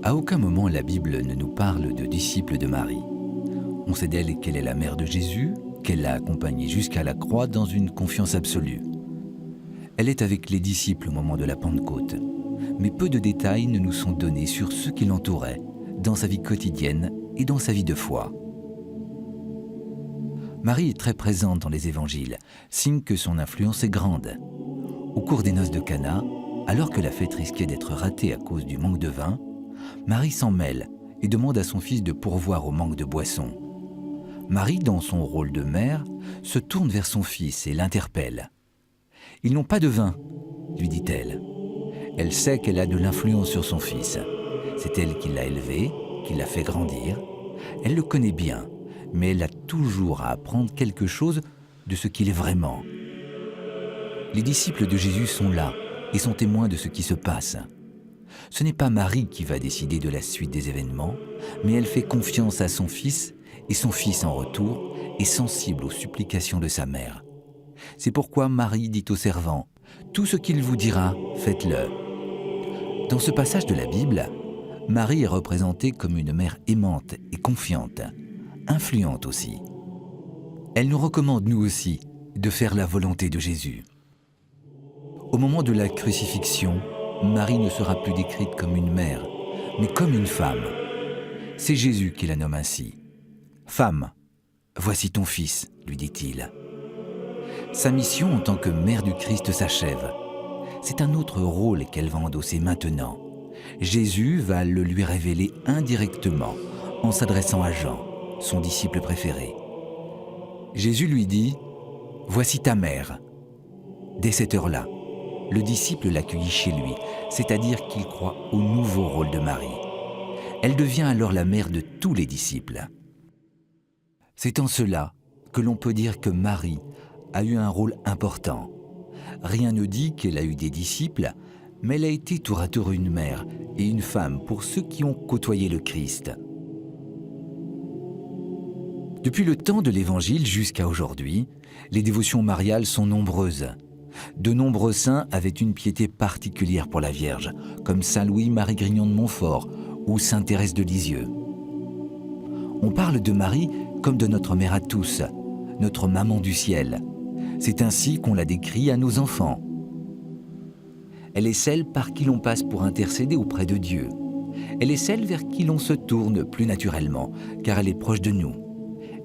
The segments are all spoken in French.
À aucun moment la Bible ne nous parle de disciples de Marie. On sait d'elle qu'elle est la mère de Jésus, qu'elle l'a accompagné jusqu'à la croix dans une confiance absolue. Elle est avec les disciples au moment de la Pentecôte, mais peu de détails ne nous sont donnés sur ceux qui l'entouraient, dans sa vie quotidienne et dans sa vie de foi. Marie est très présente dans les évangiles, signe que son influence est grande. Au cours des noces de Cana, alors que la fête risquait d'être ratée à cause du manque de vin, Marie s'en mêle et demande à son fils de pourvoir au manque de boisson. Marie, dans son rôle de mère, se tourne vers son fils et l'interpelle. « Ils n'ont pas de vin », lui dit-elle. Elle sait qu'elle a de l'influence sur son fils. C'est elle qui l'a élevé, qui l'a fait grandir. Elle le connaît bien, mais elle a toujours à apprendre quelque chose de ce qu'il est vraiment. Les disciples de Jésus sont là et sont témoins de ce qui se passe. Ce n'est pas Marie qui va décider de la suite des événements, mais elle fait confiance à son fils et son fils en retour est sensible aux supplications de sa mère. C'est pourquoi Marie dit aux servants « Tout ce qu'il vous dira, faites-le ». Dans ce passage de la Bible, Marie est représentée comme une mère aimante et confiante, influente aussi. Elle nous recommande, nous aussi, de faire la volonté de Jésus. Au moment de la crucifixion, Marie ne sera plus décrite comme une mère, mais comme une femme. C'est Jésus qui la nomme ainsi. « Femme, voici ton fils », lui dit-il. Sa mission en tant que mère du Christ s'achève. C'est un autre rôle qu'elle va endosser maintenant. Jésus va le lui révéler indirectement en s'adressant à Jean, son disciple préféré. Jésus lui dit « Voici ta mère ». Dès cette heure-là, le disciple l'accueillit chez lui, c'est-à-dire qu'il croit au nouveau rôle de Marie. Elle devient alors la mère de tous les disciples. C'est en cela que l'on peut dire que Marie a eu un rôle important. Rien ne dit qu'elle a eu des disciples, mais elle a été tour à tour une mère et une femme pour ceux qui ont côtoyé le Christ. Depuis le temps de l'Évangile jusqu'à aujourd'hui, les dévotions mariales sont nombreuses. De nombreux saints avaient une piété particulière pour la Vierge, comme saint Louis-Marie Grignon de Montfort ou sainte Thérèse de Lisieux. On parle de Marie comme de notre mère à tous, notre maman du ciel. C'est ainsi qu'on la décrit à nos enfants. Elle est celle par qui l'on passe pour intercéder auprès de Dieu. Elle est celle vers qui l'on se tourne plus naturellement, car elle est proche de nous.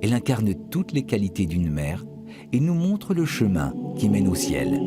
Elle incarne toutes les qualités d'une mère et nous montre le chemin qui mène au ciel.